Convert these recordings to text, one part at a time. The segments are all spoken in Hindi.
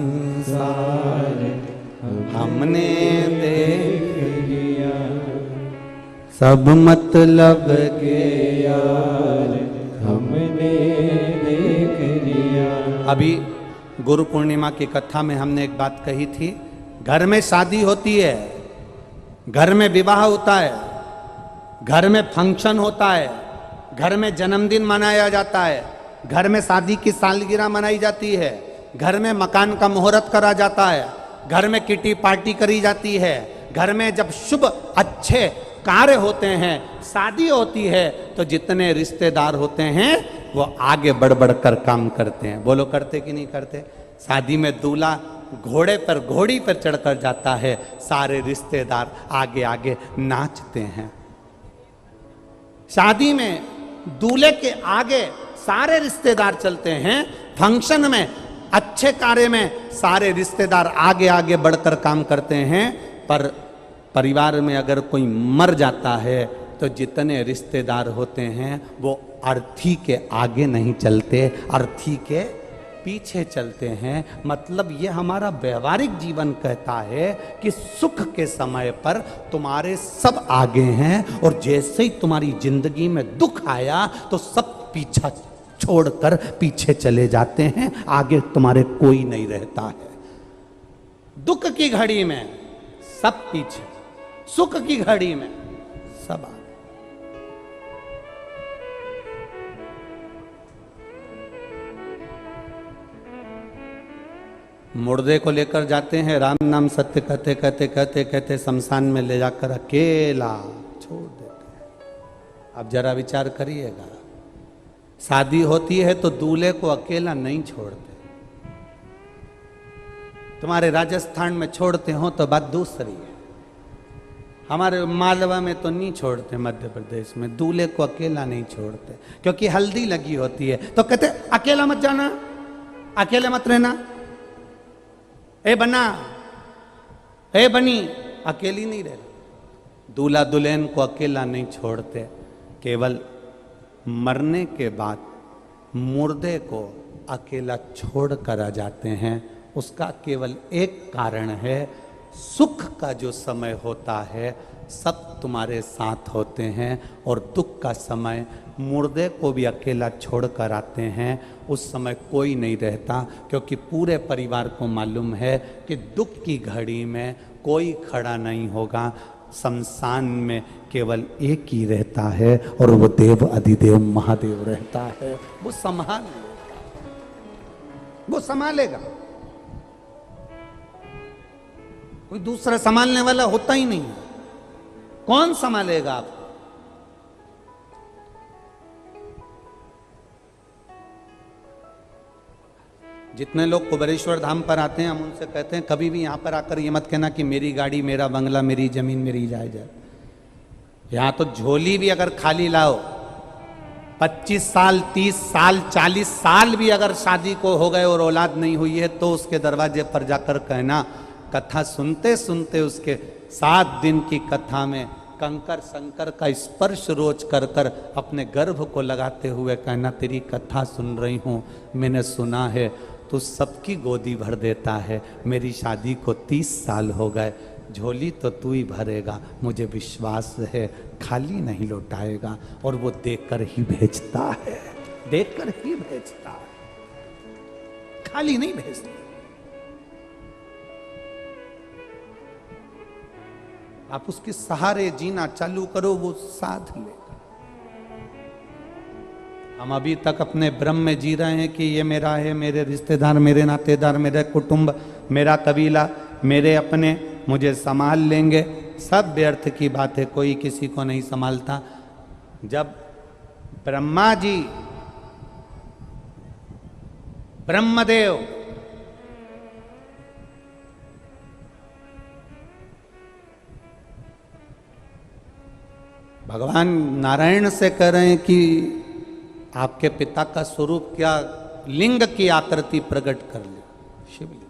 संसार हमने देख लिया, सब मतलब के यार हमने देख लिया। अभी गुरु पूर्णिमा की कथा में हमने एक बात कही थी, घर में शादी होती है, घर में विवाह होता है, घर में फंक्शन होता है, घर में जन्मदिन मनाया जाता है, घर में शादी की सालगिरह मनाई जाती है, घर में मकान का मुहूर्त करा जाता है, घर में किटी पार्टी करी जाती है, घर में जब शुभ अच्छे कार्य होते हैं, शादी होती है, तो जितने रिश्तेदार होते हैं वो आगे बढ़ बढ़ कर काम करते हैं। बोलो करते कि नहीं करते? शादी में दूल्हा घोड़े पर घोड़ी पर चढ़कर जाता है, सारे रिश्तेदार आगे आगे नाचते हैं। शादी में दूल्हे के आगे सारे रिश्तेदार चलते हैं, फंक्शन में अच्छे कार्य में सारे रिश्तेदार आगे आगे बढ़कर काम करते हैं। पर परिवार में अगर कोई मर जाता है तो जितने रिश्तेदार होते हैं वो अर्थी के आगे नहीं चलते, अर्थी के पीछे चलते हैं। मतलब ये हमारा व्यवहारिक जीवन कहता है कि सुख के समय पर तुम्हारे सब आगे हैं, और जैसे ही तुम्हारी जिंदगी में दुख आया तो सब पीछा छोड़कर पीछे चले जाते हैं, आगे तुम्हारे कोई नहीं रहता है। दुख की घड़ी में सब पीछे, सुख की घड़ी में सब आगे। मुर्दे को लेकर जाते हैं, राम नाम सत्य कहते कहते कहते कहते शमशान में ले जाकर अकेला छोड़ देते हैं। अब जरा विचार करिएगा, शादी होती है तो दूल्हे को अकेला नहीं छोड़ते। तुम्हारे राजस्थान में छोड़ते हो तो बात दूसरी है, हमारे मालवा में तो नहीं छोड़ते, मध्य प्रदेश में दूल्हे को अकेला नहीं छोड़ते, क्योंकि हल्दी लगी होती है तो कहते अकेला मत जाना, अकेले मत रहना, ए बना, ए बनी, अकेली नहीं रहना। दूल्हा दुल्हन को अकेला नहीं छोड़ते, केवल मरने के बाद मुर्दे को अकेला छोड़ कर आ जाते हैं। उसका केवल एक कारण है, सुख का जो समय होता है सब तुम्हारे साथ होते हैं, और दुख का समय मुर्दे को भी अकेला छोड़ कर आते हैं। उस समय कोई नहीं रहता, क्योंकि पूरे परिवार को मालूम है कि दुख की घड़ी में कोई खड़ा नहीं होगा। शमशान में केवल एक ही रहता है, और वो देव अधिदेव महादेव रहता है। वो संभाल लेगा, वो संभालेगा, कोई दूसरा संभालने वाला होता ही नहीं। कौन संभालेगा आपको? जितने लोग कुबेरेश्वर धाम पर आते हैं, हम उनसे कहते हैं कभी भी यहां पर आकर ये मत कहना कि मेरी गाड़ी, मेरा बंगला, मेरी जमीन, मेरी जायदाद। यहां तो झोली भी अगर खाली लाओ, 25 साल 30 साल 40 साल भी अगर शादी को हो गए और औलाद नहीं हुई है, तो उसके दरवाजे पर जाकर कहना, कथा सुनते सुनते उसके 7 दिन की कथा में कंकर शंकर का स्पर्श रोज कर कर अपने गर्भ को लगाते हुए कहना, तेरी कथा सुन रही हूँ, मैंने सुना है तू सबकी गोदी भर देता है, मेरी शादी को 30 साल हो गए, झोली तो तू ही भरेगा, मुझे विश्वास है खाली नहीं लौटाएगा। और वो देकर ही भेजता है, देकर ही भेजता है, खाली नहीं भेजता। आप उसके सहारे जीना चालू करो, वो साथ लेगा। हम अभी तक अपने भ्रम में जी रहे हैं कि ये मेरा है, मेरे रिश्तेदार, मेरे नातेदार, मेरा कुटुंब, मेरा कबीला, मेरे अपने मुझे संभाल लेंगे। सब व्यर्थ की बात है, कोई किसी को नहीं संभालता। जब ब्रह्मा जी, ब्रह्मदेव भगवान नारायण से कह रहे हैं कि आपके पिता का स्वरूप क्या, लिंग की आकृति प्रकट कर ले, शिवलिंग।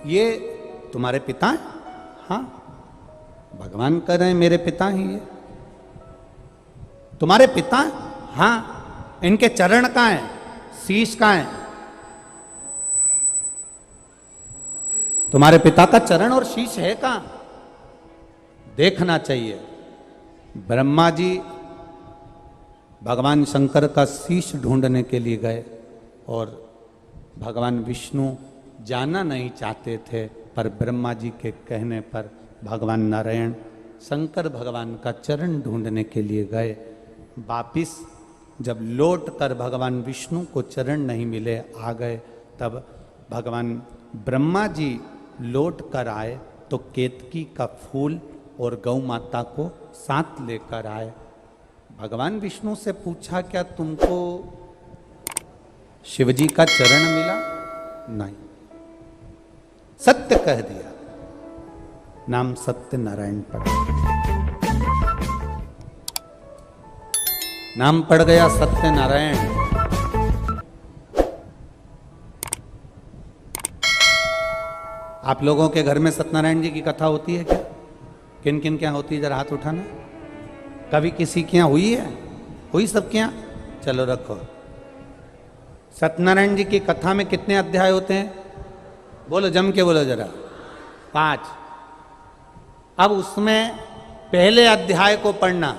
ये तुम्हारे पिता हैं? हाँ, भगवान कह रहे हैं मेरे पिता ही ये। तुम्हारे पिता? हाँ। इनके चरण कहाँ हैं? शीश कहाँ है? तुम्हारे पिता का चरण और शीश है कहाँ? देखना चाहिए। ब्रह्मा जी भगवान शंकर का शीश ढूंढने के लिए गए और भगवान विष्णु जाना नहीं चाहते थे, पर ब्रह्मा जी के कहने पर भगवान नारायण शंकर भगवान का चरण ढूंढने के लिए गए। वापिस जब लौट कर भगवान विष्णु को चरण नहीं मिले, आ गए, तब भगवान ब्रह्मा जी लौट कर आए तो केतकी का फूल और गौ माता को साथ लेकर आए। भगवान विष्णु से पूछा, क्या तुमको शिवजी का चरण मिला? नहीं। सत्य कह दिया। नाम सत्य नारायण पड़, नाम पड़ गया सत्य नारायण। आप लोगों के घर में सत्यनारायण जी की कथा होती है क्या? किन किन क्या होती है? जरा हाथ उठाना। कभी किसी के यहाँ हुई है? हुई सबके यहाँ? चलो रखो। सत्यनारायण जी की कथा में कितने अध्याय होते हैं? बोलो, जम के बोलो जरा। 5। अब उसमें पहले अध्याय को पढ़ना।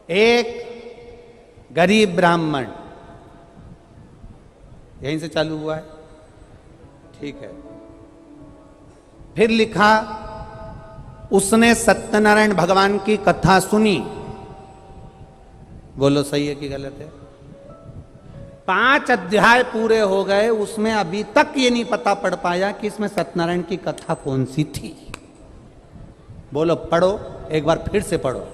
एक गरीब ब्राह्मण, यहीं से चालू हुआ है, ठीक है। फिर लिखा, उसने सत्यनारायण भगवान की कथा सुनी। बोलो सही है कि गलत है? 5 अध्याय पूरे हो गए, उसमें अभी तक ये नहीं पता पड़ पाया कि इसमें सत्यनारायण की कथा कौन सी थी। बोलो, पढ़ो एक बार, फिर से पढ़ो।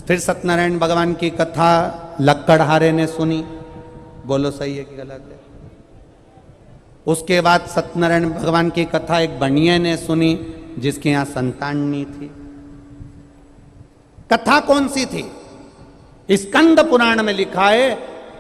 फिर सत्यनारायण भगवान की कथा लक्कड़हारे ने सुनी। बोलो सही है कि गलत है? उसके बाद सत्यनारायण भगवान की कथा एक बनिए ने सुनी जिसके यहां संतान नहीं थी। कथा कौन सी थी? स्कंद पुराण में लिखा है,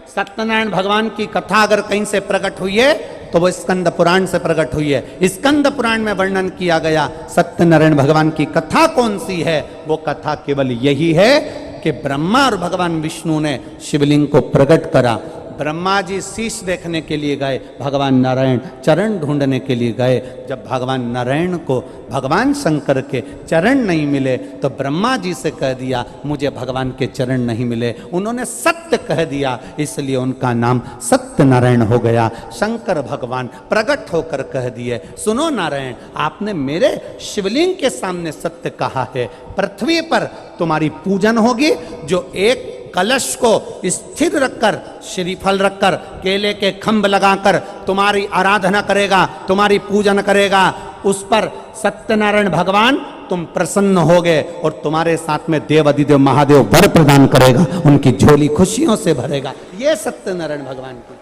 सत्यनारायण भगवान की कथा अगर कहीं से प्रकट हुई है तो वो स्कंद पुराण से प्रकट हुई है। स्कंद पुराण में वर्णन किया गया सत्यनारायण भगवान की कथा कौन सी है? वो कथा केवल यही है कि ब्रह्मा और भगवान विष्णु ने शिवलिंग को प्रकट करा। ब्रह्मा जी शीश देखने के लिए गए, भगवान नारायण चरण ढूंढने के लिए गए। जब भगवान नारायण को भगवान शंकर के चरण नहीं मिले तो ब्रह्मा जी से कह दिया, मुझे भगवान के चरण नहीं मिले। उन्होंने सत्य कह दिया, इसलिए उनका नाम सत्य नारायण हो गया। शंकर भगवान प्रकट होकर कह दिए, सुनो नारायण, आपने मेरे शिवलिंग के सामने सत्य कहा है। पृथ्वी पर तुम्हारी पूजन होगी, जो एक कलश को स्थिर रखकर, श्रीफल रखकर, केले के खंभ लगाकर तुम्हारी आराधना करेगा, तुम्हारी पूजन करेगा, उस पर सत्यनारायण भगवान तुम प्रसन्न होगे और तुम्हारे साथ में देव अधिदेव महादेव वर प्रदान करेगा, उनकी झोली खुशियों से भरेगा। ये सत्यनारायण भगवान की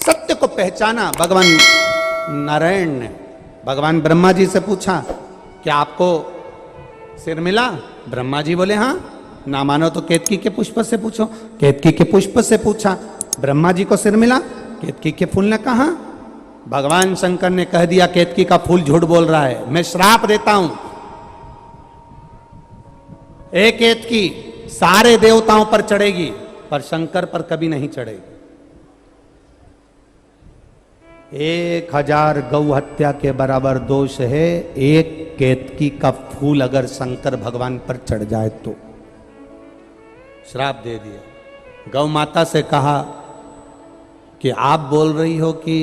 सत्य को पहचाना भगवान नारायण ने। भगवान ब्रह्मा जी से पूछा, क्या आपको सिर मिला? ब्रह्मा जी बोले हाँ। ना मानो तो केतकी के पुष्प से पूछो। केतकी के पुष्प से पूछा, ब्रह्मा जी को सिर मिला? केतकी के फूल ने कहा। भगवान शंकर ने कह दिया, केतकी का फूल झूठ बोल रहा है, मैं श्राप देता हूं। एक केतकी सारे देवताओं पर चढ़ेगी पर शंकर पर कभी नहीं चढ़ेगी। 1000 गौ हत्या के बराबर दोष है एक केतकी का फूल अगर शंकर भगवान पर चढ़ जाए तो। श्राप दे दिया। गौ माता से कहा कि आप बोल रही हो कि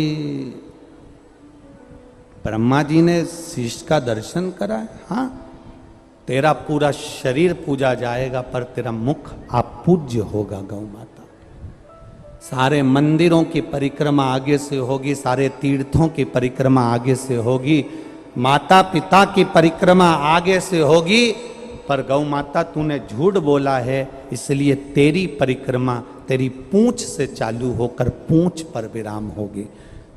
ब्रह्मा जी ने शीश का दर्शन करा है? हाँ, तेरा पूरा शरीर पूजा जाएगा पर तेरा मुख अपूज्य होगा। गौ माता, सारे मंदिरों की परिक्रमा आगे से होगी, सारे तीर्थों की परिक्रमा आगे से होगी, माता पिता की परिक्रमा आगे से होगी, पर गौ माता तूने झूठ बोला है, इसलिए तेरी परिक्रमा तेरी पूंछ से चालू होकर पूंछ पर विराम होगी।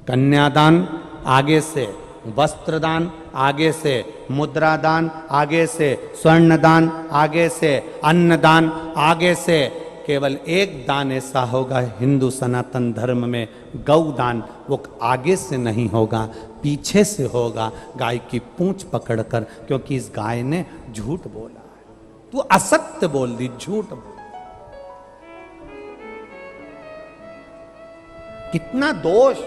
कन्यादान आगे से, वस्त्रदान आगे से, मुद्रादान आगे से, स्वर्णदान आगे से, अन्नदान आगे से, केवल एक दान ऐसा होगा हिंदू सनातन धर्म में, गौदान। वो आगे से नहीं होगा, पीछे से होगा, गाय की पूंछ पकड़कर, क्योंकि इस गाय ने झूठ बोला है। तू असत्य बोल दी, झूठ बोल। कितना दोष